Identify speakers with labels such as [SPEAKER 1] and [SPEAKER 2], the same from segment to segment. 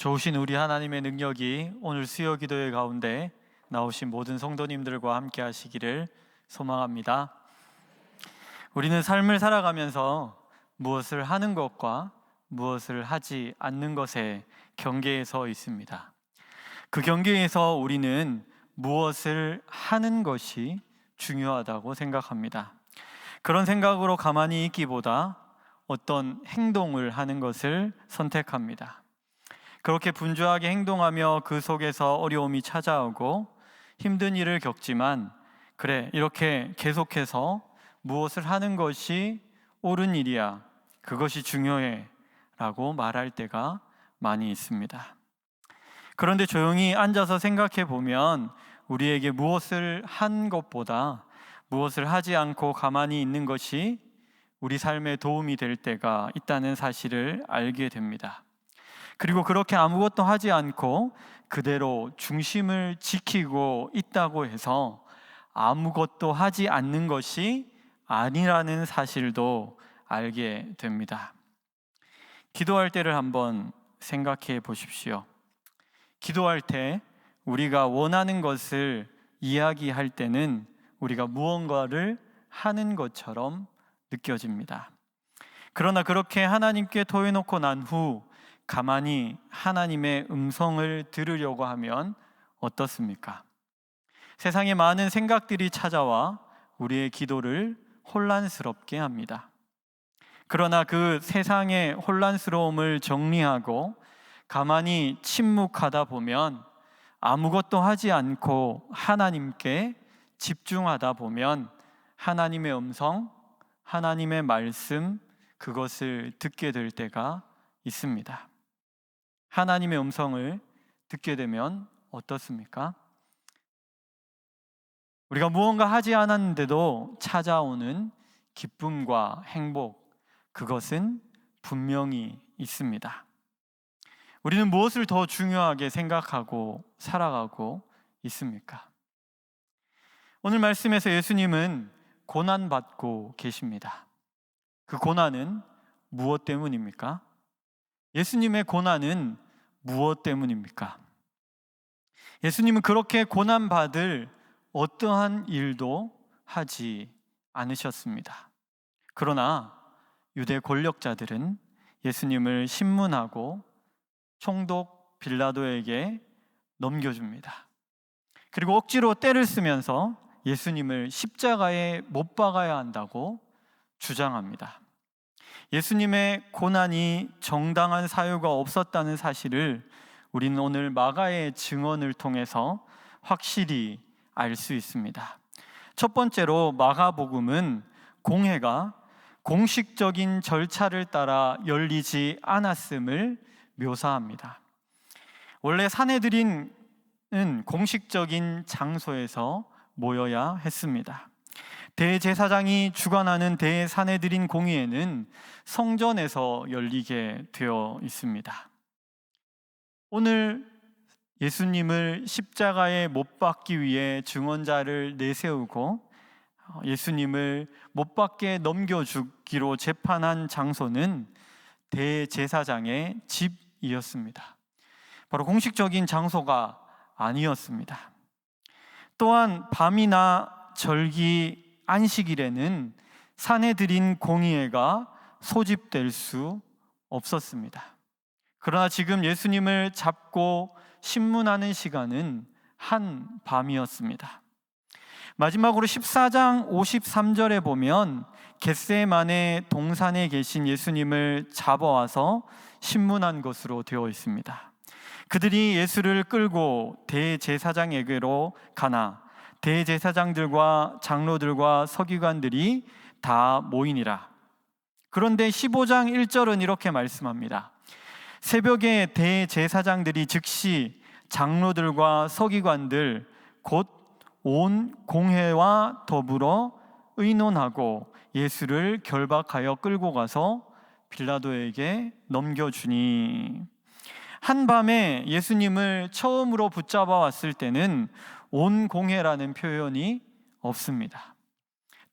[SPEAKER 1] 좋으신 우리 하나님의 능력이 오늘 수요 기도회 가운데 나오신 모든 성도님들과 함께 하시기를 소망합니다. 우리는 삶을 살아가면서 무엇을 하는 것과 무엇을 하지 않는 것에 경계에 서 있습니다. 그 경계에서 우리는 무엇을 하는 것이 중요하다고 생각합니다. 그런 생각으로 가만히 있기보다 어떤 행동을 하는 것을 선택합니다. 그렇게 분주하게 행동하며 그 속에서 어려움이 찾아오고 힘든 일을 겪지만, 그래, 이렇게 계속해서 무엇을 하는 것이 옳은 일이야, 그것이 중요해 라고 말할 때가 많이 있습니다. 그런데 조용히 앉아서 생각해 보면 우리에게 무엇을 한 것보다 무엇을 하지 않고 가만히 있는 것이 우리 삶에 도움이 될 때가 있다는 사실을 알게 됩니다. 그리고 그렇게 아무것도 하지 않고 그대로 중심을 지키고 있다고 해서 아무것도 하지 않는 것이 아니라는 사실도 알게 됩니다. 기도할 때를 한번 생각해 보십시오. 기도할 때 우리가 원하는 것을 이야기할 때는 우리가 무언가를 하는 것처럼 느껴집니다. 그러나 그렇게 하나님께 토해놓고 난 후 가만히 하나님의 음성을 들으려고 하면 어떻습니까? 세상에 많은 생각들이 찾아와 우리의 기도를 혼란스럽게 합니다. 그러나 그 세상의 혼란스러움을 정리하고 가만히 침묵하다 보면, 아무것도 하지 않고 하나님께 집중하다 보면 하나님의 음성, 하나님의 말씀, 그것을 듣게 될 때가 있습니다. 하나님의 음성을 듣게 되면 어떻습니까? 우리가 무언가 하지 않았는데도 찾아오는 기쁨과 행복, 그것은 분명히 있습니다. 우리는 무엇을 더 중요하게 생각하고 살아가고 있습니까? 오늘 말씀에서 예수님은 고난받고 계십니다. 그 고난은 무엇 때문입니까? 예수님의 고난은 무엇 때문입니까? 예수님은 그렇게 고난받을 어떠한 일도 하지 않으셨습니다. 그러나 유대 권력자들은 예수님을 신문하고 총독 빌라도에게 넘겨줍니다. 그리고 억지로 때를 쓰면서 예수님을 십자가에 못 박아야 한다고 주장합니다. 예수님의 고난이 정당한 사유가 없었다는 사실을 우리는 오늘 마가의 증언을 통해서 확실히 알 수 있습니다. 첫 번째로 마가복음은 공회가 공식적인 절차를 따라 열리지 않았음을 묘사합니다. 원래 산헤드린은 공식적인 장소에서 모여야 했습니다. 대제사장이 주관하는 대산헤드린 공의회는 성전에서 열리게 되어 있습니다. 오늘 예수님을 십자가에 못 박기 위해 증언자를 내세우고 예수님을 못 박게 넘겨주기로 재판한 장소는 대제사장의 집이었습니다. 바로 공식적인 장소가 아니었습니다. 또한 밤이나 절기, 안식일에는 산헤드린 공의회가 소집될 수 없었습니다. 그러나 지금 예수님을 잡고 신문하는 시간은 한밤이었습니다. 마지막으로 14장 53절에 보면 겟세마네 동산에 계신 예수님을 잡아와서 신문한 것으로 되어 있습니다. 그들이 예수를 끌고 대제사장에게로 가나 대제사장들과 장로들과 서기관들이 다 모이니라. 그런데 15장 1절은 이렇게 말씀합니다. 새벽에 대제사장들이 즉시 장로들과 서기관들 곧 온 공회와 더불어 의논하고 예수를 결박하여 끌고 가서 빌라도에게 넘겨주니. 한밤에 예수님을 처음으로 붙잡아 왔을 때는 온 공회라는 표현이 없습니다.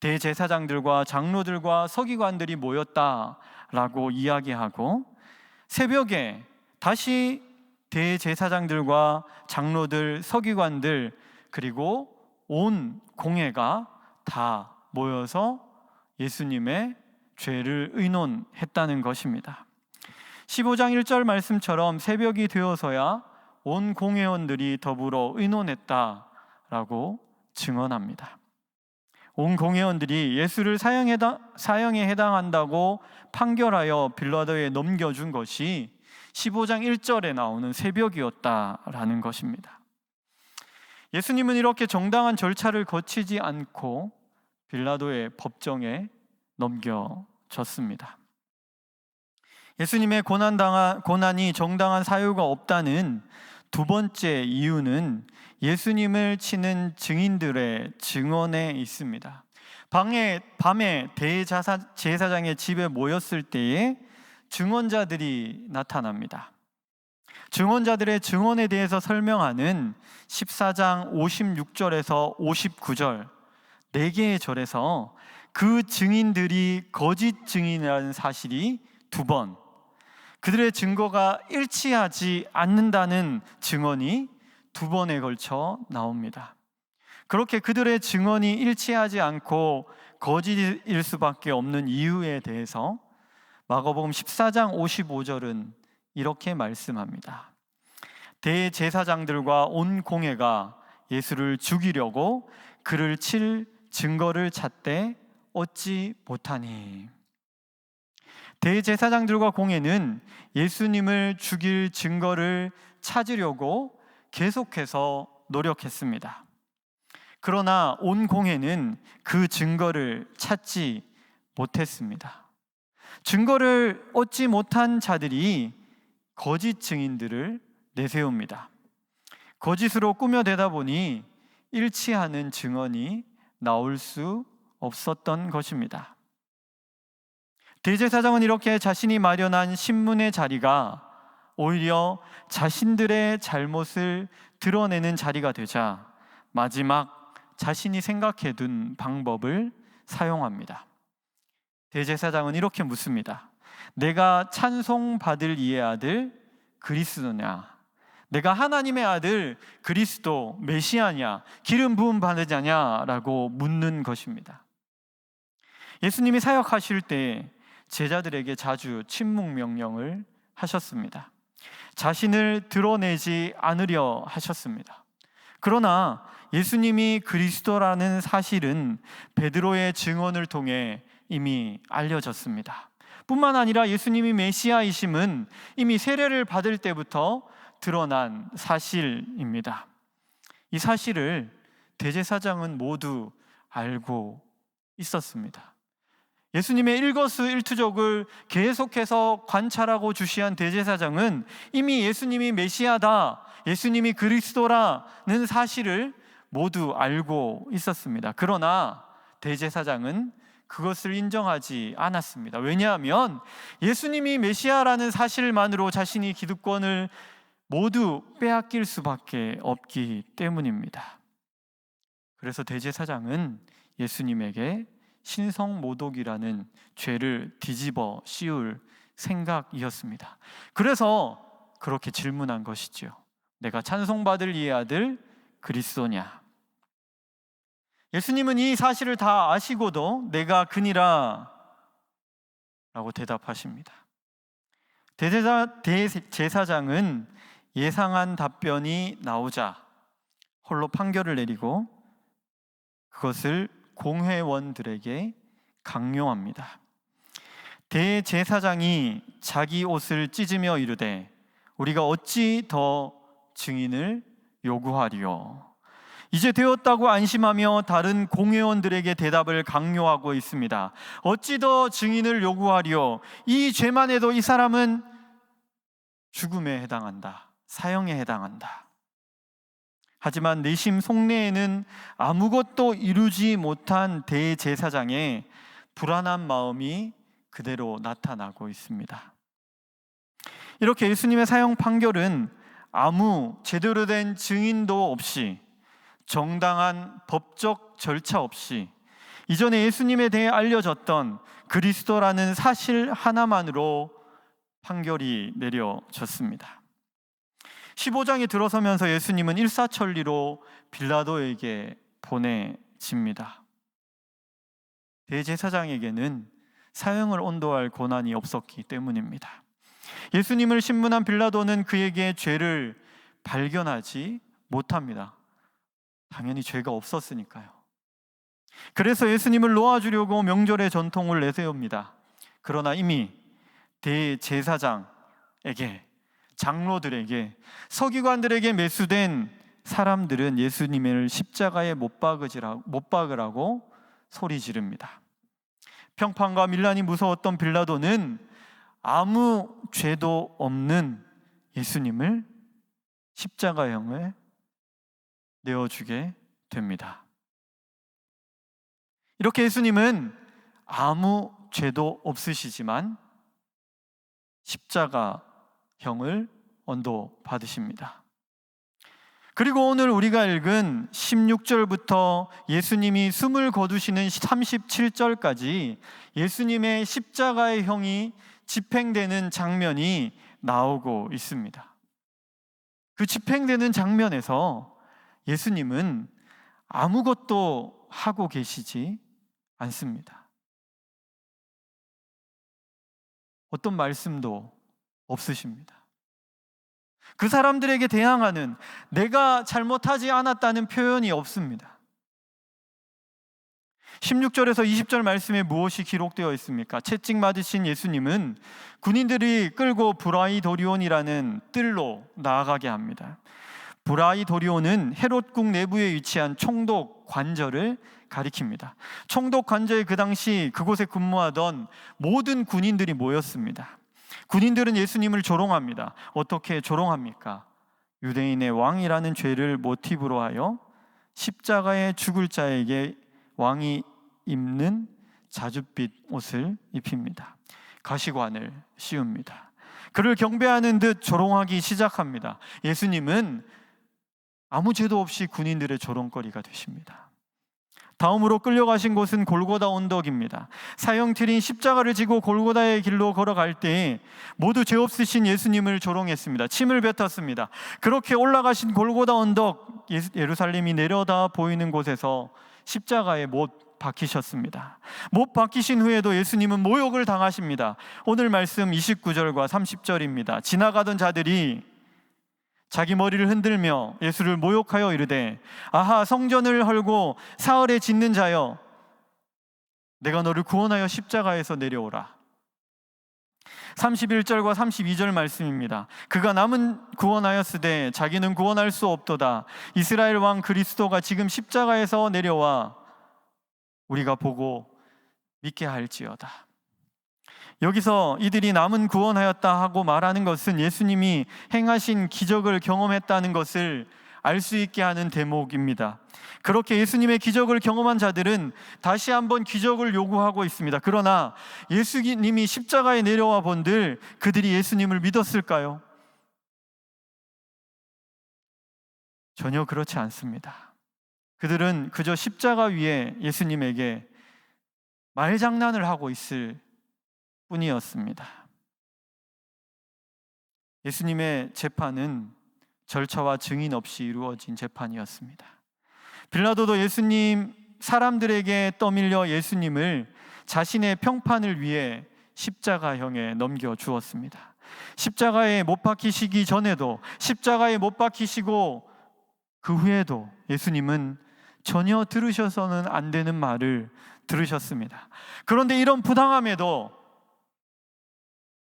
[SPEAKER 1] 대제사장들과 장로들과 서기관들이 모였다라고 이야기하고, 새벽에 다시 대제사장들과 장로들, 서기관들, 그리고 온 공회가 다 모여서 예수님의 죄를 의논했다는 것입니다. 15장 1절 말씀처럼 새벽이 되어서야 온 공회원들이 더불어 의논했다라고 증언합니다. 온 공회원들이 예수를 사형에 해당한다고 판결하여 빌라도에 넘겨준 것이 15장 1절에 나오는 새벽이었다라는 것입니다. 예수님은 이렇게 정당한 절차를 거치지 않고 빌라도의 법정에 넘겨졌습니다. 예수님의 고난이 정당한 사유가 없다는 두 번째 이유는 예수님을 치는 증인들의 증언에 있습니다. 밤에 대제사장의 집에 모였을 때에 증언자들이 나타납니다. 증언자들의 증언에 대해서 설명하는 14장 56절에서 59절 4개의 절에서 그 증인들이 거짓 증인이라는 사실이 2번, 그들의 증거가 일치하지 않는다는 증언이 2번에 걸쳐 나옵니다. 그렇게 그들의 증언이 일치하지 않고 거짓일 수밖에 없는 이유에 대해서 마가복음 14장 55절은 이렇게 말씀합니다. 대제사장들과 온 공회가 예수를 죽이려고 그를 칠 증거를 찾되 얻지 못하니. 대제사장들과 공회는 예수님을 죽일 증거를 찾으려고 계속해서 노력했습니다. 그러나 온 공회는 그 증거를 찾지 못했습니다. 증거를 얻지 못한 자들이 거짓 증인들을 내세웁니다. 거짓으로 꾸며대다 보니 일치하는 증언이 나올 수 없었던 것입니다. 대제사장은 이렇게 자신이 마련한 신문의 자리가 오히려 자신들의 잘못을 드러내는 자리가 되자 마지막 자신이 생각해둔 방법을 사용합니다. 대제사장은 이렇게 묻습니다. 내가 찬송받을 이의 아들 그리스도냐? 내가 하나님의 아들 그리스도 메시아냐? 기름 부음 받으냐냐? 라고 묻는 것입니다. 예수님이 사역하실 때 제자들에게 자주 침묵 명령을 하셨습니다. 자신을 드러내지 않으려 하셨습니다. 그러나 예수님이 그리스도라는 사실은 베드로의 증언을 통해 이미 알려졌습니다. 뿐만 아니라 예수님이 메시아이심은 이미 세례를 받을 때부터 드러난 사실입니다. 이 사실을 대제사장은 모두 알고 있었습니다. 예수님의 일거수일투족을 계속해서 관찰하고 주시한 대제사장은 이미 예수님이 메시아다, 예수님이 그리스도라는 사실을 모두 알고 있었습니다. 그러나 대제사장은 그것을 인정하지 않았습니다. 왜냐하면 예수님이 메시아라는 사실만으로 자신이 기득권을 모두 빼앗길 수밖에 없기 때문입니다. 그래서 대제사장은 예수님에게 신성모독이라는 죄를 뒤집어 씌울 생각이었습니다. 그래서 그렇게 질문한 것이죠. 내가 찬송받을 이의 아들 그리스도냐? 예수님은 이 사실을 다 아시고도 내가 그니라 라고 대답하십니다. 대제사장은 예상한 답변이 나오자 홀로 판결을 내리고 그것을 공회원들에게 강요합니다. 대제사장이 자기 옷을 찢으며 이르되 우리가 어찌 더 증인을 요구하리요? 이제 되었다고 안심하며 다른 공회원들에게 대답을 강요하고 있습니다. 어찌 더 증인을 요구하리요? 이 죄만 해도 이 사람은 죽음에 해당한다, 사형에 해당한다. 하지만 내심 속내에는 아무것도 이루지 못한 대제사장의 불안한 마음이 그대로 나타나고 있습니다. 이렇게 예수님의 사형 판결은 아무 제대로 된 증인도 없이, 정당한 법적 절차 없이 이전에 예수님에 대해 알려졌던 그리스도라는 사실 하나만으로 판결이 내려졌습니다. 15장에 들어서면서 예수님은 일사천리로 빌라도에게 보내집니다. 대제사장에게는 사형을 온도할 권한이 없었기 때문입니다. 예수님을 신문한 빌라도는 그에게 죄를 발견하지 못합니다. 당연히 죄가 없었으니까요. 그래서 예수님을 놓아주려고 명절의 전통을 내세웁니다. 그러나 이미 대제사장에게, 장로들에게, 서기관들에게 매수된 사람들은 예수님을 십자가에 못 박으라고 소리 지릅니다. 평판과 밀란이 무서웠던 빌라도는 아무 죄도 없는 예수님을 십자가형에 내어주게 됩니다. 이렇게 예수님은 아무 죄도 없으시지만 십자가형을 언도받으십니다. 그리고 오늘 우리가 읽은 16절부터 예수님이 숨을 거두시는 37절까지 예수님의 십자가의 형이 집행되는 장면이 나오고 있습니다. 그 집행되는 장면에서 예수님은 아무것도 하고 계시지 않습니다. 어떤 말씀도 없으십니다. 그 사람들에게 대항하는, 내가 잘못하지 않았다는 표현이 없습니다. 16절에서 20절 말씀에 무엇이 기록되어 있습니까? 채찍 맞으신 예수님은 군인들이 끌고 브라이도리온이라는 뜰로 나아가게 합니다. 브라이도리온은 헤롯궁 내부에 위치한 총독 관저를 가리킵니다. 총독 관저에 그 당시 그곳에 근무하던 모든 군인들이 모였습니다. 군인들은 예수님을 조롱합니다. 어떻게 조롱합니까? 유대인의 왕이라는 죄를 모티브로 하여 십자가에 죽을 자에게 왕이 입는 자줏빛 옷을 입힙니다. 가시관을 씌웁니다. 그를 경배하는 듯 조롱하기 시작합니다. 예수님은 아무 죄도 없이 군인들의 조롱거리가 되십니다. 다음으로 끌려가신 곳은 골고다 언덕입니다. 사형 틀인 십자가를 지고 골고다의 길로 걸어갈 때 모두 죄 없으신 예수님을 조롱했습니다. 침을 뱉었습니다. 그렇게 올라가신 골고다 언덕, 예루살렘이 내려다 보이는 곳에서 십자가에 못 박히셨습니다. 못 박히신 후에도 예수님은 모욕을 당하십니다. 오늘 말씀 29절과 30절입니다. 지나가던 자들이 자기 머리를 흔들며 예수를 모욕하여 이르되, 아하, 성전을 헐고 사흘에 짓는 자여, 내가 너를 구원하여 십자가에서 내려오라. 31절과 32절 말씀입니다. 그가 남은 구원하였으되 자기는 구원할 수 없도다. 이스라엘 왕 그리스도가 지금 십자가에서 내려와 우리가 보고 믿게 할지어다. 여기서 이들이 남은 구원하였다 하고 말하는 것은 예수님이 행하신 기적을 경험했다는 것을 알 수 있게 하는 대목입니다. 그렇게 예수님의 기적을 경험한 자들은 다시 한번 기적을 요구하고 있습니다. 그러나 예수님이 십자가에 내려와 본들 그들이 예수님을 믿었을까요? 전혀 그렇지 않습니다. 그들은 그저 십자가 위에 예수님에게 말장난을 하고 있을 뿐이었습니다. 예수님의 재판은 절차와 증인 없이 이루어진 재판이었습니다. 빌라도도 예수님, 사람들에게 떠밀려 예수님을 자신의 평판을 위해 십자가형에 넘겨주었습니다. 십자가에 못 박히시기 전에도, 십자가에 못 박히시고 그 후에도 예수님은 전혀 들으셔서는 안 되는 말을 들으셨습니다. 그런데 이런 부당함에도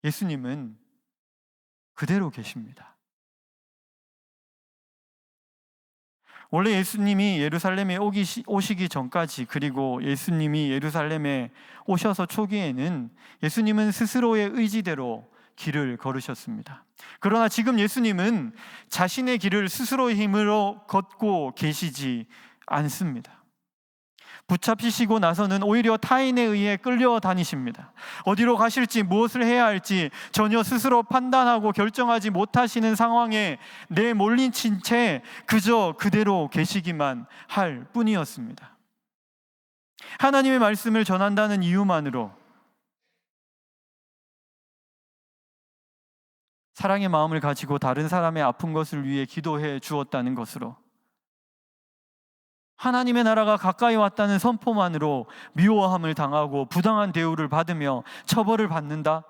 [SPEAKER 1] 예수님은 그대로 계십니다. 원래 예수님이 예루살렘에 오시기 전까지, 그리고 예수님이 예루살렘에 오셔서 초기에는 예수님은 스스로의 의지대로 길을 걸으셨습니다. 그러나 지금 예수님은 자신의 길을 스스로의 힘으로 걷고 계시지 않습니다. 붙잡히시고 나서는 오히려 타인에 의해 끌려다니십니다. 어디로 가실지, 무엇을 해야 할지 전혀 스스로 판단하고 결정하지 못하시는 상황에 내몰린 채 그저 그대로 계시기만 할 뿐이었습니다. 하나님의 말씀을 전한다는 이유만으로 사랑의 마음을 가지고 다른 사람의 아픈 것을 위해 기도해 주었다는 것으로, 하나님의 나라가 가까이 왔다는 선포만으로 미워함을 당하고 부당한 대우를 받으며 처벌을 받는다?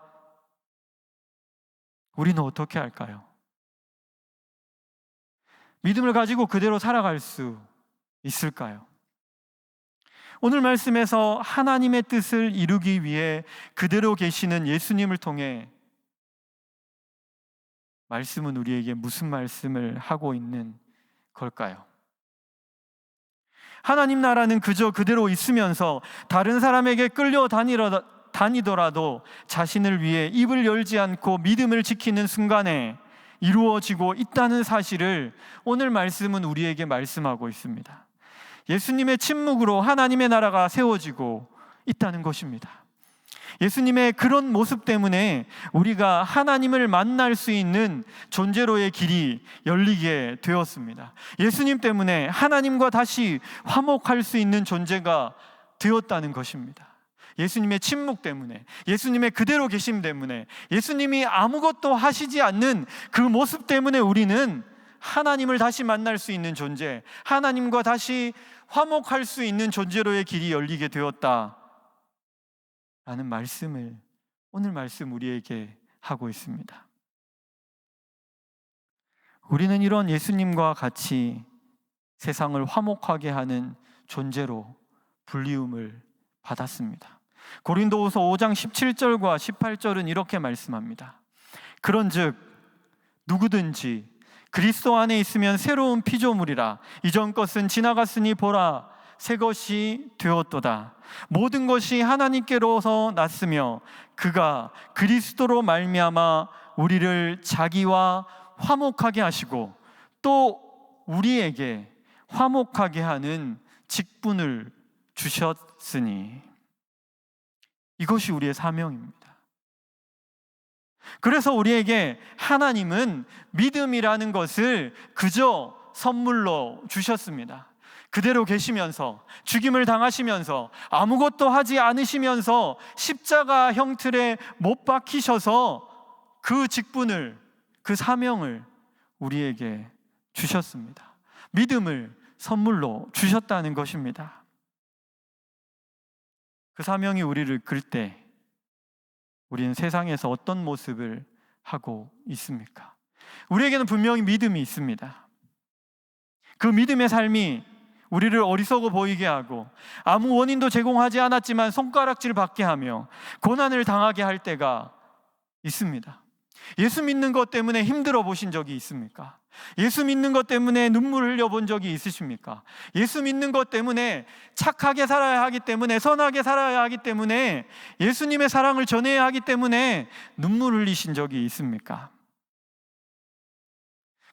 [SPEAKER 1] 우리는 어떻게 할까요? 믿음을 가지고 그대로 살아갈 수 있을까요? 오늘 말씀에서 하나님의 뜻을 이루기 위해 그대로 계시는 예수님을 통해 말씀은 우리에게 무슨 말씀을 하고 있는 걸까요? 하나님 나라는 그저 그대로 있으면서 다른 사람에게 끌려다니더라도 자신을 위해 입을 열지 않고 믿음을 지키는 순간에 이루어지고 있다는 사실을 오늘 말씀은 우리에게 말씀하고 있습니다. 예수님의 침묵으로 하나님의 나라가 세워지고 있다는 것입니다. 예수님의 그런 모습 때문에 우리가 하나님을 만날 수 있는 존재로의 길이 열리게 되었습니다. 예수님 때문에 하나님과 다시 화목할 수 있는 존재가 되었다는 것입니다. 예수님의 침묵 때문에, 예수님의 그대로 계심 때문에, 예수님이 아무것도 하시지 않는 그 모습 때문에 우리는 하나님을 다시 만날 수 있는 존재, 하나님과 다시 화목할 수 있는 존재로의 길이 열리게 되었다 라는 말씀을 오늘 말씀 우리에게 하고 있습니다. 우리는 이런 예수님과 같이 세상을 화목하게 하는 존재로 불리움을 받았습니다. 고린도후서 5장 17절과 18절은 이렇게 말씀합니다. 그런즉 누구든지 그리스도 안에 있으면 새로운 피조물이라. 이전 것은 지나갔으니 보라, 새 것이 되었도다. 모든 것이 하나님께로서 났으며 그가 그리스도로 말미암아 우리를 자기와 화목하게 하시고 또 우리에게 화목하게 하는 직분을 주셨으니. 이것이 우리의 사명입니다. 그래서 우리에게 하나님은 믿음이라는 것을 그저 선물로 주셨습니다. 그대로 계시면서, 죽임을 당하시면서, 아무것도 하지 않으시면서 십자가 형틀에 못 박히셔서 그 직분을, 그 사명을 우리에게 주셨습니다. 믿음을 선물로 주셨다는 것입니다. 그 사명이 우리를 끌 때 우리는 세상에서 어떤 모습을 하고 있습니까? 우리에게는 분명히 믿음이 있습니다. 그 믿음의 삶이 우리를 어리석어 보이게 하고 아무 원인도 제공하지 않았지만 손가락질 받게 하며 고난을 당하게 할 때가 있습니다. 예수 믿는 것 때문에 힘들어 보신 적이 있습니까? 예수 믿는 것 때문에 눈물을 흘려본 적이 있으십니까? 예수 믿는 것 때문에 착하게 살아야 하기 때문에, 선하게 살아야 하기 때문에, 예수님의 사랑을 전해야 하기 때문에 눈물 흘리신 적이 있습니까?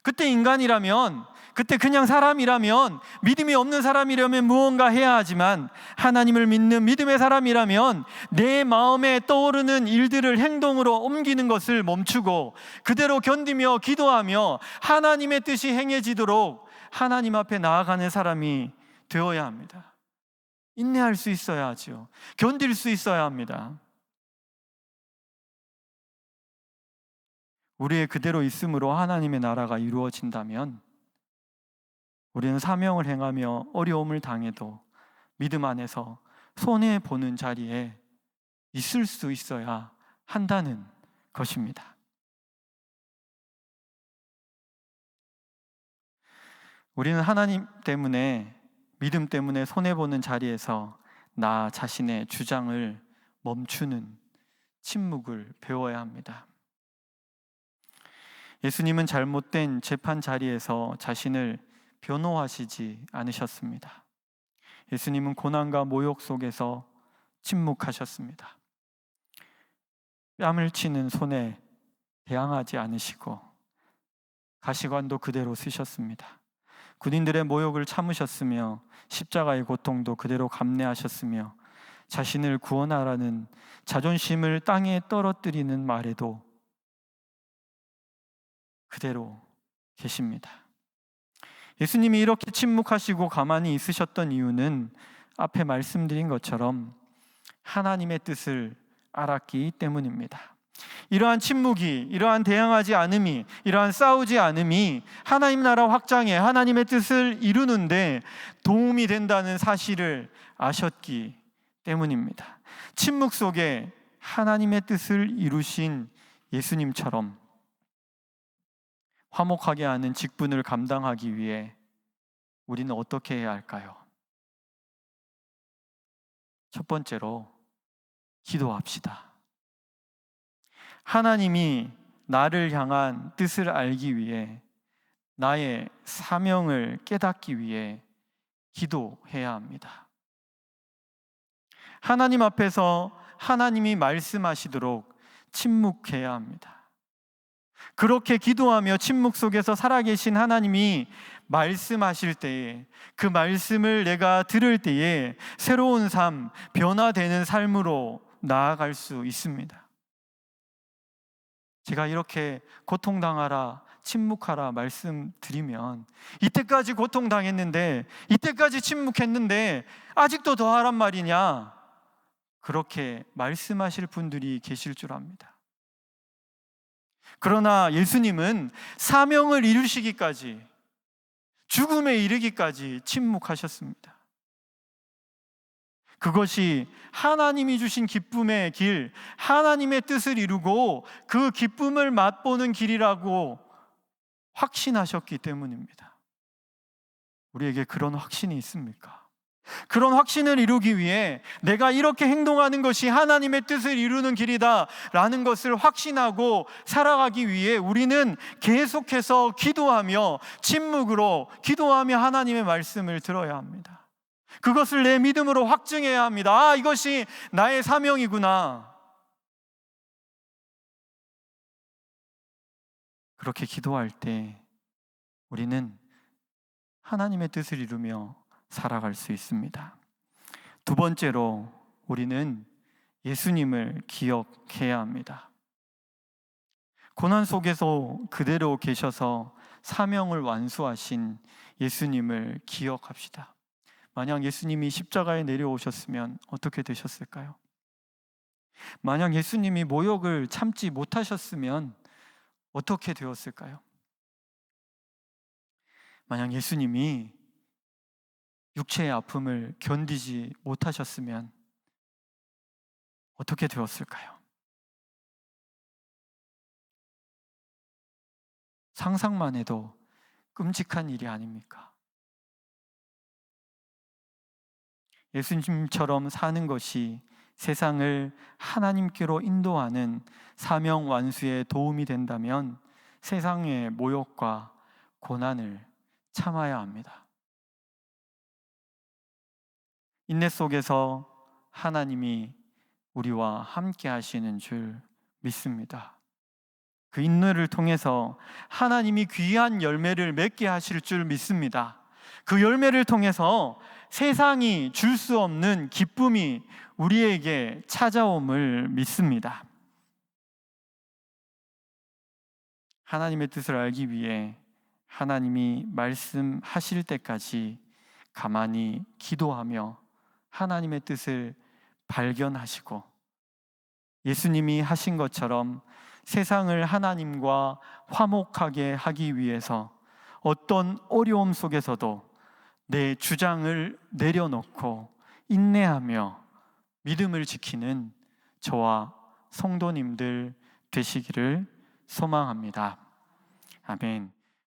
[SPEAKER 1] 그때 인간이라면, 그때 그냥 사람이라면, 믿음이 없는 사람이라면 무언가 해야 하지만 하나님을 믿는 믿음의 사람이라면 내 마음에 떠오르는 일들을 행동으로 옮기는 것을 멈추고 그대로 견디며 기도하며 하나님의 뜻이 행해지도록 하나님 앞에 나아가는 사람이 되어야 합니다. 인내할 수 있어야 하죠. 견딜 수 있어야 합니다. 우리의 그대로 있음으로 하나님의 나라가 이루어진다면 우리는 사명을 행하며 어려움을 당해도 믿음 안에서 손해보는 자리에 있을 수 있어야 한다는 것입니다. 우리는 하나님 때문에, 믿음 때문에 손해보는 자리에서 나 자신의 주장을 멈추는 침묵을 배워야 합니다. 예수님은 잘못된 재판 자리에서 자신을 변호하시지 않으셨습니다. 예수님은 고난과 모욕 속에서 침묵하셨습니다. 뺨을 치는 손에 대항하지 않으시고 가시관도 그대로 쓰셨습니다. 군인들의 모욕을 참으셨으며 십자가의 고통도 그대로 감내하셨으며 자신을 구원하라는 자존심을 땅에 떨어뜨리는 말에도 그대로 계십니다. 예수님이 이렇게 침묵하시고 가만히 있으셨던 이유는 앞에 말씀드린 것처럼 하나님의 뜻을 알았기 때문입니다. 이러한 침묵이, 이러한 대항하지 않음이, 이러한 싸우지 않음이 하나님 나라 확장에, 하나님의 뜻을 이루는데 도움이 된다는 사실을 아셨기 때문입니다. 침묵 속에 하나님의 뜻을 이루신 예수님처럼 화목하게 하는 직분을 감당하기 위해 우리는 어떻게 해야 할까요? 첫 번째로 기도합시다. 하나님이 나를 향한 뜻을 알기 위해, 나의 사명을 깨닫기 위해 기도해야 합니다. 하나님 앞에서 하나님이 말씀하시도록 침묵해야 합니다. 그렇게 기도하며 침묵 속에서 살아계신 하나님이 말씀하실 때에, 그 말씀을 내가 들을 때에 새로운 삶, 변화되는 삶으로 나아갈 수 있습니다. 제가 이렇게 고통당하라, 침묵하라 말씀드리면, 이때까지 고통당했는데, 이때까지 침묵했는데 아직도 더 하란 말이냐, 그렇게 말씀하실 분들이 계실 줄 압니다. 그러나 예수님은 사명을 이루시기까지, 죽음에 이르기까지 침묵하셨습니다. 그것이 하나님이 주신 기쁨의 길, 하나님의 뜻을 이루고 그 기쁨을 맛보는 길이라고 확신하셨기 때문입니다. 우리에게 그런 확신이 있습니까? 그런 확신을 이루기 위해 내가 이렇게 행동하는 것이 하나님의 뜻을 이루는 길이다 라는 것을 확신하고 살아가기 위해 우리는 계속해서 기도하며, 침묵으로 기도하며 하나님의 말씀을 들어야 합니다. 그것을 내 믿음으로 확증해야 합니다. 아, 이것이 나의 사명이구나. 그렇게 기도할 때 우리는 하나님의 뜻을 이루며 살아갈 수 있습니다. 두 번째로 우리는 예수님을 기억해야 합니다. 고난 속에서 그대로 계셔서 사명을 완수하신 예수님을 기억합시다. 만약 예수님이 십자가에 내려오셨으면 어떻게 되셨을까요? 만약 예수님이 모욕을 참지 못하셨으면 어떻게 되었을까요? 만약 예수님이 육체의 아픔을 견디지 못하셨으면 어떻게 되었을까요? 상상만 해도 끔찍한 일이 아닙니까? 예수님처럼 사는 것이 세상을 하나님께로 인도하는 사명 완수에 도움이 된다면 세상의 모욕과 고난을 참아야 합니다. 인내 속에서 하나님이 우리와 함께 하시는 줄 믿습니다. 그 인내를 통해서 하나님이 귀한 열매를 맺게 하실 줄 믿습니다. 그 열매를 통해서 세상이 줄 수 없는 기쁨이 우리에게 찾아옴을 믿습니다. 하나님의 뜻을 알기 위해 하나님이 말씀하실 때까지 가만히 기도하며 하나님의 뜻을 발견하시고, 예수님이 하신 것처럼 세상을 하나님과 화목하게 하기 위해서 어떤 어려움 속에서도 내 주장을 내려놓고 인내하며 믿음을 지키는 저와 성도님들 되시기를 소망합니다. 아멘.